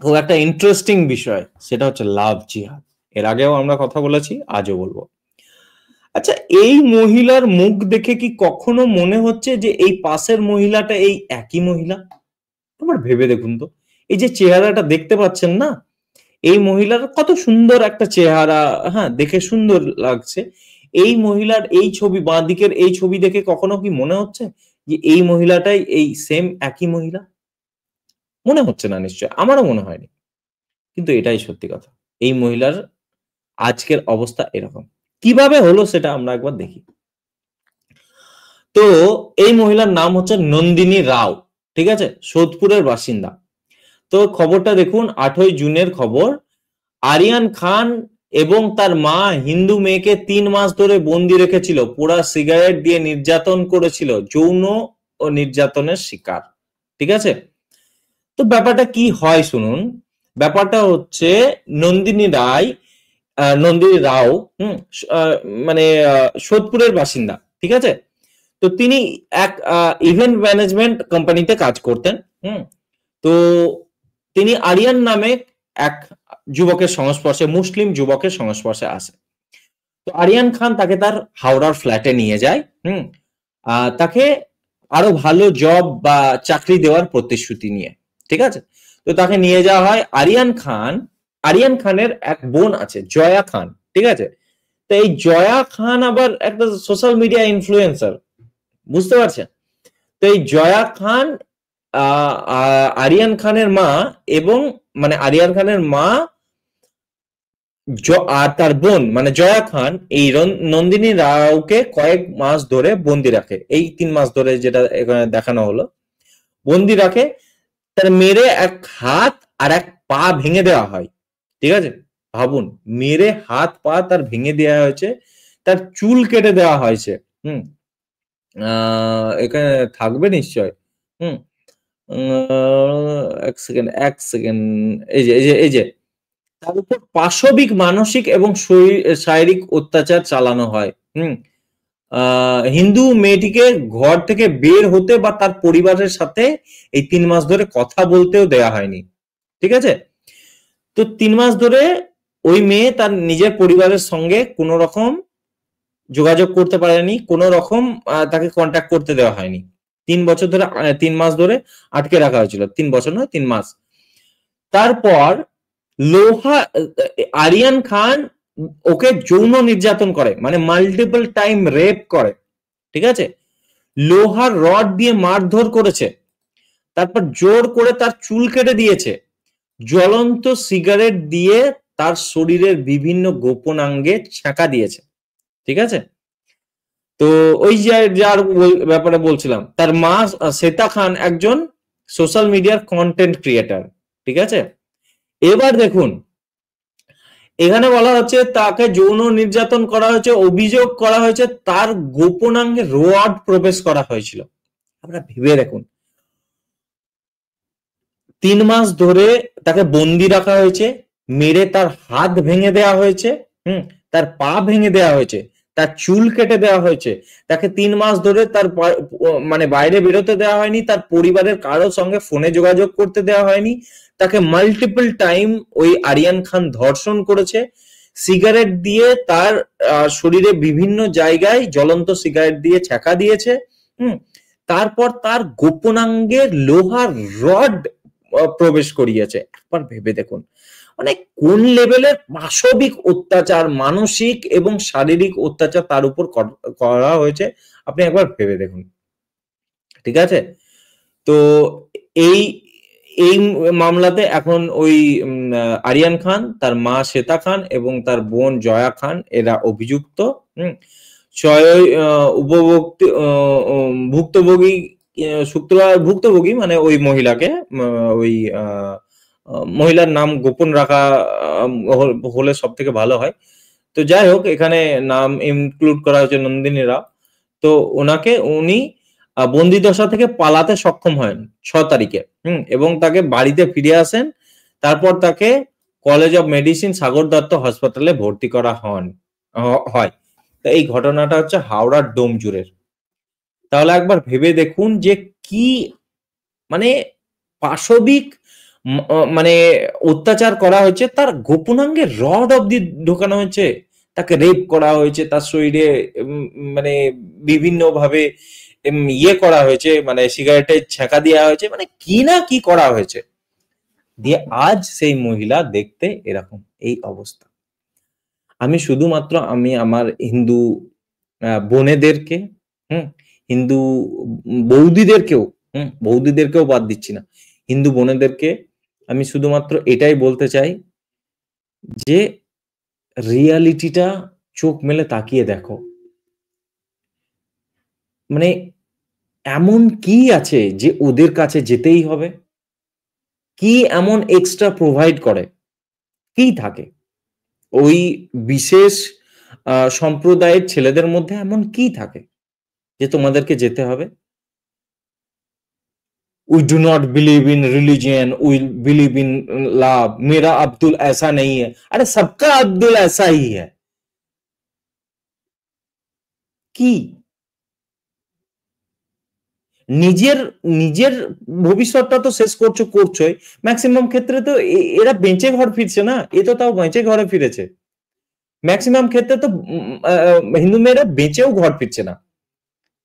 খুব একটা ইন্টারেস্টিং বিষয়, সেটা হচ্ছে লাভ জিহাদ। এর আগেও আমরা কথা বলেছি, আজও বলবো। আচ্ছা, এই মহিলার মুখ দেখে কি কখনো মনে হচ্ছে যে এই পাশের মহিলাটা এই একই মহিলা? একবার ভেবে দেখুন তো, এই যে চেহারাটা দেখতে পাচ্ছেন না, এই মহিলার কত সুন্দর একটা চেহারা, হ্যাঁ, দেখে সুন্দর লাগছে। এই মহিলার এই ছবি, বাঁ দিকের এই ছবি দেখে কখনো কি মনে হচ্ছে যে এই মহিলাটাই এই সেম একই মহিলা? মনে হচ্ছে না নিশ্চয়, আমারও মনে হয়নি। কিন্তু এটাই সত্যি কথা, এই মহিলার আজকের অবস্থা এরকম। কিভাবে হলো সেটা আমরা একবার দেখি। তো এই মহিলার নাম হচ্ছে নন্দিনী রাও, ঠিক আছে, সোদপুরের বাসিন্দা। তো খবরটা দেখুন, 8ই জুনের খবর। আরিয়ান খান এবং তার মা হিন্দু মেয়েকে 3 মাস ধরে বন্দি রেখেছিল, পোড়া সিগারেট দিয়ে নির্যাতন করেছিল, যৌন ও নির্যাতনের শিকার। ঠিক আছে, তো ব্যাপারটা কি হয় শুনুন। ব্যাপারটা হচ্ছে নন্দিনী রায়, নন্দিনী রাও, হুম, আহ, মানে সোদপুরের বাসিন্দা, ঠিক আছে। তো তিনি এক ইভেন্ট ম্যানেজমেন্ট কোম্পানিতে কাজ করতেন। হুম, তো তিনি আরিয়ান নামে এক যুবকের সংস্পর্শে, মুসলিম যুবকের সংস্পর্শে আসে। তো আরিয়ান খান তাকে তার হাওড়ার ফ্ল্যাটে নিয়ে যায়। হুম, তাকে আরো ভালো জব বা চাকরি দেওয়ার প্রতিশ্রুতি নিয়ে, ঠিক আছে। তো তাকে নিয়ে যাওয়া হয়। আরিয়ান খানের এক বোন আছে, জয়া খান, ঠিক আছে। তো এই জয়া খান আবার একটা সোশ্যাল মিডিয়া ইনফ্লুয়েন্সার, বুঝতে পারছেন। তো এই জয়া খান, আরিয়ান খানের মা, এবং মানে আরিয়ান খানের মা আর তার বোন মানে জয়া খান এই নন্দিনী রাওকে কয়েক মাস ধরে বন্দি রাখে। এই 3 মাস ধরে যেটা এখানে দেখানো হলো, বন্দি রাখে। তার মেরে এক হাত আর এক পা ভেঙে দেওয়া হয়, ঠিক আছে। ভাবুন, মেরে হাত পা তার ভেঙে দেওয়া হয়েছে, তার চুল কেটে দেওয়া হয়েছে। হুম, এখানে থাকবে নিশ্চয়। হুম, এক সেকেন্ড, এক সেকেন্ড। এই যে তার উপর পাশবিক মানসিক এবং শারীরিক অত্যাচার চালানো হয়। হুম, হিন্দু মেয়েটিকে ঘর থেকে বের হতে বা তার পরিবারের সাথে এই 3 মাস ধরে কথা বলতেও দেয়া হয়নি, ঠিক আছে। তো 3 মাস ধরে ওই মেয়ে তার নিজের পরিবারের সঙ্গে কোন রকম যোগাযোগ করতে পারেনি, কোন রকম তাকে কন্ট্যাক্ট করতে দেওয়া হয়নি। 3 বছর ধরে, 3 মাস ধরে আটকে রাখা হয়েছিল। 3 বছর নয়, 3 মাস। তারপর লোহা আরিয়ান খান ওকে যৌন নির্যাতন করে, মানে মাল্টিপল টাইম রেপ করে, ঠিক আছে। লোহার রড দিয়ে মারধর করেছে, তারপর জোর করে তার চুল কেটে দিয়েছে, জ্বলন্ত সিগারেট দিয়ে তার শরীরের বিভিন্ন গোপনাঙ্গে ছ্যাঁকা দিয়েছে, ঠিক আছে। তো ওই যে যার ব্যাপারে বলছিলাম, তার মা শ্বেতা খান একজন সোশ্যাল মিডিয়ার কন্টেন্ট ক্রিয়েটার, ঠিক আছে। এবার দেখুন, এখানে বলা হচ্ছে তাকে যৌন নির্যাতন করা হয়েছে, অভিযোগ করা হয়েছে তার গোপনাঙ্গে রড প্রবেশ করা হয়েছিল। আমরা ভেবে দেখুন, 3 মাস ধরে তাকে বন্দি রাখা হয়েছে, মেরে তার হাত ভেঙে দেওয়া হয়েছে, হুম, তার পা ভেঙে দেওয়া হয়েছে, তার চুল কেটে দেওয়া হয়েছে, তাকে 3 মাস ধরে তার মানে বাইরে বেরোতে দেওয়া হয়নি, তার পরিবারের কারোর সঙ্গে ফোনে যোগাযোগ করতে দেওয়া হয়নি, তাকে মাল্টিপল টাইম ওই আরিয়ান খান ধর্ষণ করেছে, সিগারেট দিয়ে তার শরীরে বিভিন্ন জায়গায় জ্বলন্ত সিগারেট দিয়ে ছ্যাঁকা দিয়েছে। হুম, তারপর তার গোপনাঙ্গে লোহার রড প্রবেশ করিয়েছে। একবার ভেবে দেখুন, মানে কোন লেভেলের পাশবিক অত্যাচার, মানসিক এবং শারীরিক অত্যাচার তার উপর করা হয়েছে, আপনি একবার ভেবে দেখুন, ঠিক আছে। তো এই এই মামলাতে এখন ওই আরিয়ান খান, তার মা শ্বেতা খান এবং তার বোন জয়া খান এরা অভিযুক্ত। হুম, ছয় উপভোক্ত ভুক্তভোগী, ভুক্তভোগী মানে ওই মহিলাকে, ওই মহিলার নাম গোপন রাখা হলে সব থেকে ভালো হয়। তো যাই হোক, এখানে নাম ইনক্লুড করা হয়েছে নন্দিনী রাও। তো উনি বন্দিদশা থেকে পালাতে সক্ষম হন 6 তারিখে। এবং তাকে বাড়িতে ফিরে আসেন। তারপর তাকে college of medicine Sagar Dutta হাসপাতালে ভর্তি করা হয়। তো এই ঘটনাটা হচ্ছে হাওড়ার ডোমজুড়ের। তাহলে একবার ভেবে দেখুন যে কি, মানে পাশবিক মানে অত্যাচার করা হয়েছে, তার গোপনাঙ্গে রড অব্দি ঢোকানো হয়েছে, তাকে রেপ করা হয়েছে, তার শরীরে মানে বিভিন্ন ভাবে ইয়ে করা হয়েছে, মানে সিগারেটের ছ্যাঁকা দেওয়া হয়েছে, মানে কি না কি করা হয়েছে, দিয়ে আজ সেই মহিলা দেখতে এরকম এই অবস্থা। আমি শুধুমাত্র আমি আমার হিন্দু বোনেদেরকে, হিন্দু বৌদিদেরকেও, বৌদিদেরকেও বাদ দিচ্ছি না, হিন্দু বোনেদেরকে আমি শুধুমাত্র এটাই বলতে চাই যে রিয়ালিটিটা চোখ মেলে তাকিয়ে দেখো। মানে এমন কি আছে যে ওদের কাছে যেতেই হবে? কি এমন এক্সট্রা প্রোভাইড করে? কি থাকে ওই বিশেষ সম্প্রদায়ের ছেলেদের মধ্যে? এমন কি থাকে যে তোমাদেরকে যেতে হবে? We do not believe in religion, we believe in love, मेरा अब्दुल ऐसा नहीं है। अरे सबका अब्दुल ऐसा ही है। কি নিজের নিজের ভবিষ্যৎটা তো শেষ করছোই, ম্যাক্সিমাম ক্ষেত্রে তো এরা বেঁচে ঘর ফিরছে না, এ তো তাও বেঁচে ঘরে ফিরেছে। ম্যাক্সিমাম ক্ষেত্রে তো হিন্দু মেয়েরা বেঁচেও ঘর ফিরছে না,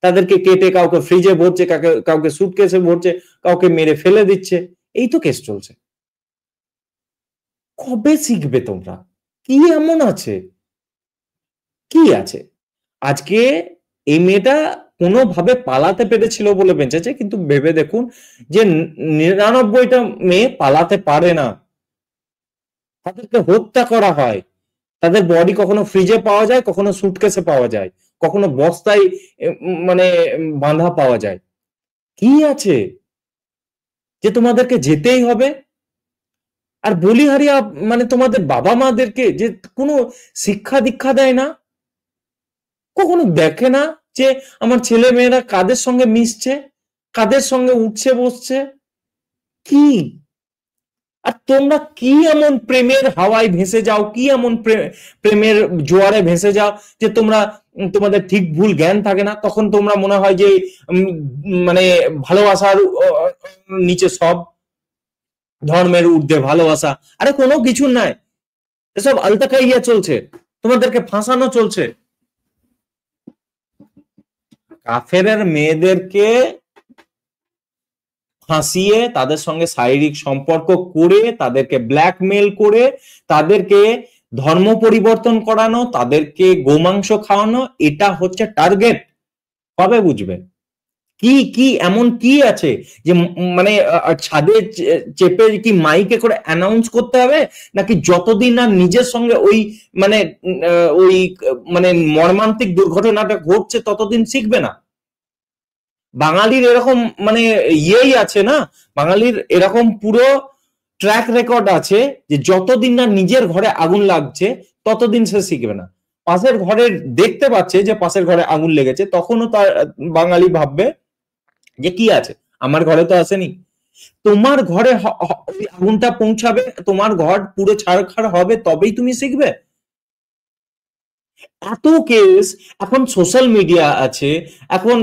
তাদেরকে কেটে কাউকে ফ্রিজে ভরছে, কাউকে সুটকেসে ভরছে, কাউকে মেরে ফেলে দিচ্ছে, এই তো কেস চলছে। কবে শিখবে তোমরা? কি এমন আছে? কি আছে? আজকে এই মেয়েটা কোনোভাবে পালাতে পেরেছিল বলে বেঁচেছে, কিন্তু ভেবে দেখুন যে ৯৯টা মেয়ে পালাতে পারে না, তাদেরকে হত্যা করা হয়, তাদের বডি কখনো ফ্রিজে পাওয়া যায়, কখনো সুটকেসে পাওয়া যায়, কখনো বস্তায় মানে বাঁধা পাওয়া যায়। কি আছে যে তোমাদেরকে যেতেই হবে? আর বলিহারিয়া মানে তোমাদের বাবা মাদেরকে যে কোনো শিক্ষা দীক্ষা দেয় না, কখনো দেখে না যে আমার ছেলে মেয়েরা কাদের সঙ্গে মিশছে, কাদের সঙ্গে উঠছে বসছে, কি? আর তোমরা কি এমন প্রেমের হাওয়ায় ভেসে যাও, কি এমন প্রেমের জোয়ারে ভেসে যাও যে তোমরা তোমাদের ঠিক ভুল জ্ঞান থাকে না, তখন তোমরা মনে হয় যে মানে ভালোবাসার নিচে সব, ধর্মের ঊর্ধ্বে ভালোবাসা। আরে কোনো কিছু নাই, এসব আলতাকাইয়া চলছে, তোমাদেরকে ফাঁসানো চলছে। কাফেরের মেয়েদেরকে ফাঁসিয়ে তাদের সঙ্গে শারীরিক সম্পর্ক করে, তাদেরকে ব্ল্যাকমেল করে, তাদেরকে ধর্ম পরিবর্তন করানো, তাদেরকে গোমাংস খাওয়ানো, এটা হচ্ছে টার্গেট। কবে বুঝবে? কি কি এমন কি আছে যে মানে ছাদে চেপে কি মাইকে করে অ্যানাউন্স করতে হবে, নাকি যতদিন না নিজের সঙ্গে ওই মানে ওই মানে মর্মান্তিক দুর্ঘটনাটা ঘটছে ততদিন শিখবে না? বাঙালির এরকম মানে ইয়েই আছে না, বাঙালির এরকম পুরো ট্র্যাক রেকর্ড আছে যে যতদিন না নিজের ঘরে আগুন লাগছে ততদিন সে শিখবে না। পাশের ঘরে দেখতে পাচ্ছে যে পাশের ঘরে আগুন লেগেছে, তখনও তার বাঙালি ভাববে যে কি আছে, আমার ঘরে তো আসেনি। তোমার ঘরে আগুনটা পৌঁছাবে, তোমার ঘর পুরো ছাড়খাড় হবে, তবেই তুমি শিখবে। এত কেস এখন সোশ্যাল মিডিয়া আছে, এখন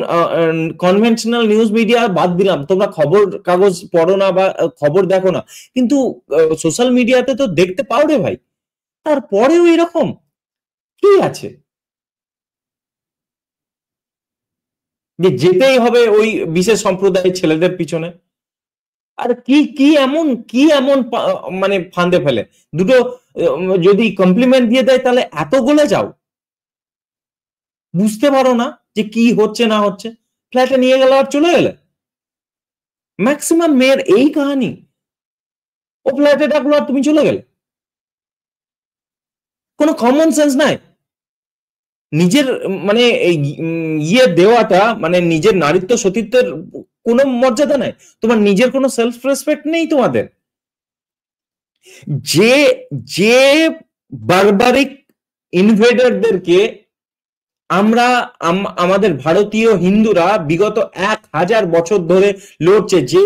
কনভেনশনাল নিউজ মিডিয়া বাদ দিলাম, তোমরা খবর কাগজ পড়ো না বা খবর দেখো না, কিন্তু সোশ্যাল মিডিয়াতে তো দেখতে পাও রে ভাই। তারপরেও এরকম কি আছে যে যেতেই হবে ওই বিশেষ সম্প্রদায়ের ছেলেদের পিছনে? আর কি এমন মানে ফান্দে ফেলে? দুটো যদি কমপ্লিমেন্ট দিয়ে দেয় তাহলে এত গলে যাও? বুঝতে পারো না যে কি হচ্ছে না হচ্ছে? ফ্ল্যাটে নিয়ে গেল আর চলে গেলে। ম্যাক্সিমাম মেয়ের এই কাহিনী, ও ফ্ল্যাটে ডাকলো আর তুমি চলে গেলে। কোনো কমন সেন্স নাই। নিজের মানে ইয়ে দেওয়াটা মানে নিজের নারীত্ব সতীত্বের কোনো মর্যাদা নাই, তোমার নিজের কোনো সেলফ রেসপেক্ট নেই তোমাদের। যে যে বারবারিক ইনভেডারদেরকে আমরা আমাদের ভারতীয় হিন্দুরা বিগত 1000 বছর ধরে লড়ছে, যে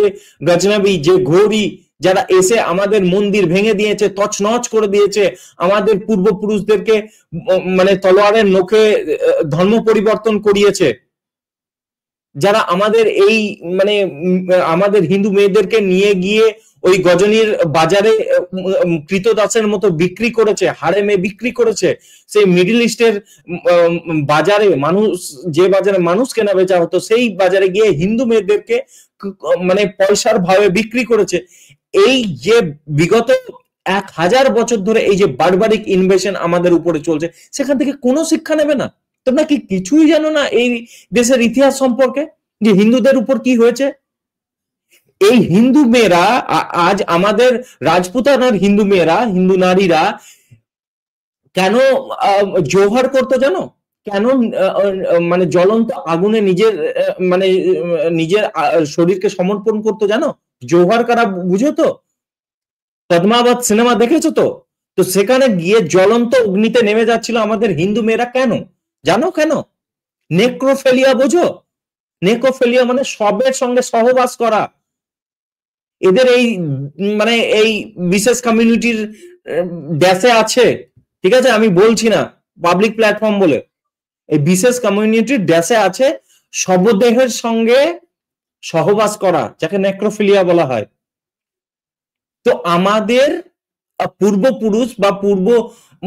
গজনবী, যে ঘোরি, যারা এসে আমাদের মন্দির ভেঙে দিয়েছে, তছনছ করে দিয়েছে, আমাদের পূর্বপুরুষদেরকে মানে তলোয়ারের নখে ধর্ম পরিবর্তন করিয়েছে, যারা আমাদের এই মানে আমাদের হিন্দু মেয়েদেরকে নিয়ে গিয়ে ওই গজনীর বাজারে কৃতদাসের মতো বিক্রি করেছে, হারেমে বিক্রি করেছে। সেই মিডল ইস্টের বাজারে মানুষ, যে বাজারে মানুষ কেনা বেচা হতো, সেই বাজারে গিয়ে হিন্দু মেয়েদেরকে মানে পয়সার ভাবে বিক্রি করেছে। এই যে বিগত 1000 বছর ধরে এই যে বারবারিক ইনভেশন আমাদের উপরে চলছে, সেখান থেকে কোনো শিক্ষা নেবে না? তোমরা কি কিছুই জানো না এই দেশের ইতিহাস সম্পর্কে, যে হিন্দুদের উপর কি হয়েছে? এই হিন্দু মেয়েরা, আজ আমাদের রাজপুতানার হিন্দু মেয়েরা, হিন্দু নারীরা কেন জোহর করতো জানো? কেন মানে জ্বলন্ত আগুনে নিজের মানে নিজের শরীরকে সমর্পণ করতো জানো? জোহর করা বুঝো তো? পদ্মাবত সিনেমা দেখেছো তো? তো সেখানে গিয়ে জ্বলন্ত অগ্নিতে নেমে যাচ্ছিল আমাদের হিন্দু মেয়েরা, কেন জানো? কেন? নেক্রোফেলিয়া বোঝো? নেক্রোফেলিয়া মানে সবের সঙ্গে সহবাস করা। এদের এই মানে এই বিশেষ কমিউনিটির দেশে আছে, ঠিক আছে, আমি বলছি না পাবলিক প্ল্যাটফর্ম বলে, এই বিশেষ কমিউনিটির দেশে আছে শবদেহের সঙ্গে সহবাস করা, যাকে নেক্রোফিলিয়া বলা হয়। তো আমাদের পূর্বপুরুষ বা পূর্ব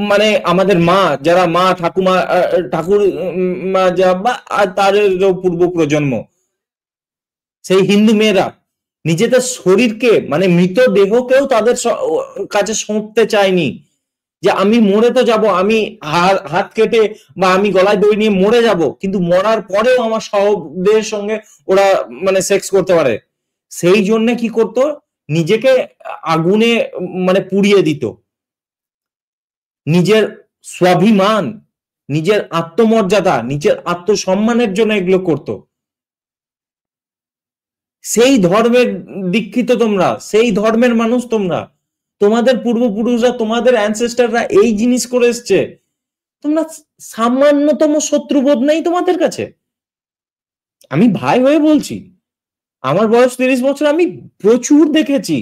মানে আমাদের মা, যারা মা ঠাকুমা ঠাকুর যা বা তার পূর্ব প্রজন্ম, সেই হিন্দু মেয়েরা নিজেদের শরীরকে মানে মৃতদেহকেও তাদের কাছে সঁপতে চায়নি, যে আমি মরে তো যাব, আমি হাত কেটে বা আমি গলায় দড়ি নিয়ে মরে যাব, কিন্তু মরার পরেও আমার সহদেহের সঙ্গে ওরা মানে সেক্স করতে পারে। সেই জন্য কি করতো? নিজেকে আগুনে মানে পুড়িয়ে দিত। নিজের স্বাভিমান, নিজের আত্মমর্যাদা, নিজের আত্মসম্মানের জন্য এগুলো করতো। সেই ধর্মের দীক্ষিত তোমরা, সেই ধর্মের মানুষ তোমরা, তোমাদের পূর্বপুরুষরা, তোমাদের অ্যানসেস্টাররা এই জিনিস করে এসছে। তোমরা সামান্যতম শত্রুবোধ নেই তোমাদের কাছে? আমি ভাই হয়ে বলছি, আমার বয়স 30 বছর, আমি প্রচুর দেখেছি,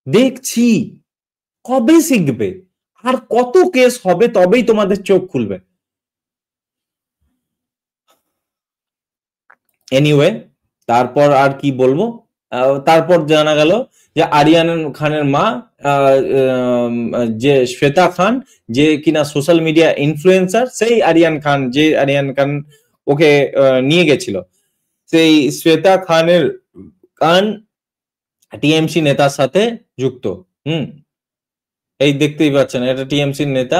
দেখছি। কবে শিখবে? আর কত কেস হবে তবেই তোমাদের চোখ খুলবে? এনিওয়ে, তারপর আর কি বলবো? তারপর জানা গেল যে আরিয়ান খানের মা, যে শ্বেতা খান, যে কিনা সোশ্যাল মিডিয়া ইনফ্লুয়েন্সার, সেই আরিয়ান খান, যে আরিয়ান খান ওকে নিয়ে গেছিল, সেই শ্বেতা খানের খান টিএমসি নেতার সাথে যুক্ত। এই দেখতেই পাচ্ছেন, এটা টিএমসির নেতা।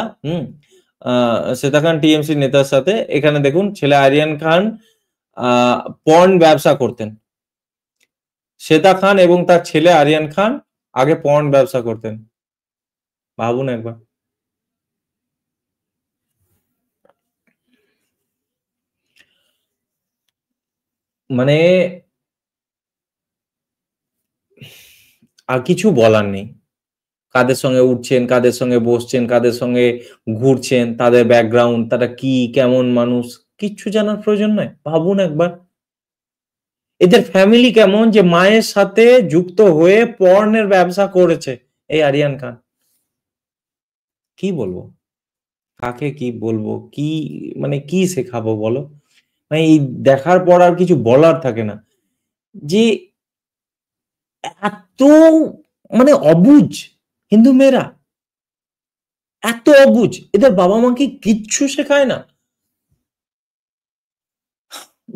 শ্বেতা খান টিএমসির নেতার সাথে, এখানে দেখুন ছেলে আরিয়ান খান পর্ন ব্যবসা করতেন। শ্বেতা খান এবং তার ছেলে আরিয়ান খান আগে পর্ন ব্যবসা করতেন। ভাবুন একবার। মানে আর কিছু বলার নেই। কাদের সঙ্গে উঠছেন, কাদের সঙ্গে বসছেন, কাদের সঙ্গে ঘুরছেন, তাদের ব্যাকগ্রাউন্ড, তারা কি কেমন মানুষ, কিচ্ছু জানার প্রয়োজন নয়। ভাবুন একবার, এদের ফ্যামিলি কেমন, যে মায়ের সাথে যুক্ত হয়ে পর্নের ব্যবসা করেছে এই আরিয়ান খান। কি বলবো, কাকে কি বলবো, কি মানে কি শেখাবো বলো? মানে এই দেখার পর আর কিছু বলার থাকে না, যে এত মানে অবুঝ হিন্দু মেয়েরা, এত অবুঝ, এদের বাবা মা কি কিচ্ছু শেখায় না?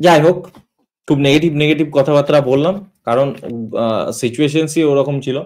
যাই হোক, খুব নেগেটিভ নেগেটিভ কথাবার্তা বললাম, কারণ সিচুয়েশনসই ওরকম ছিল।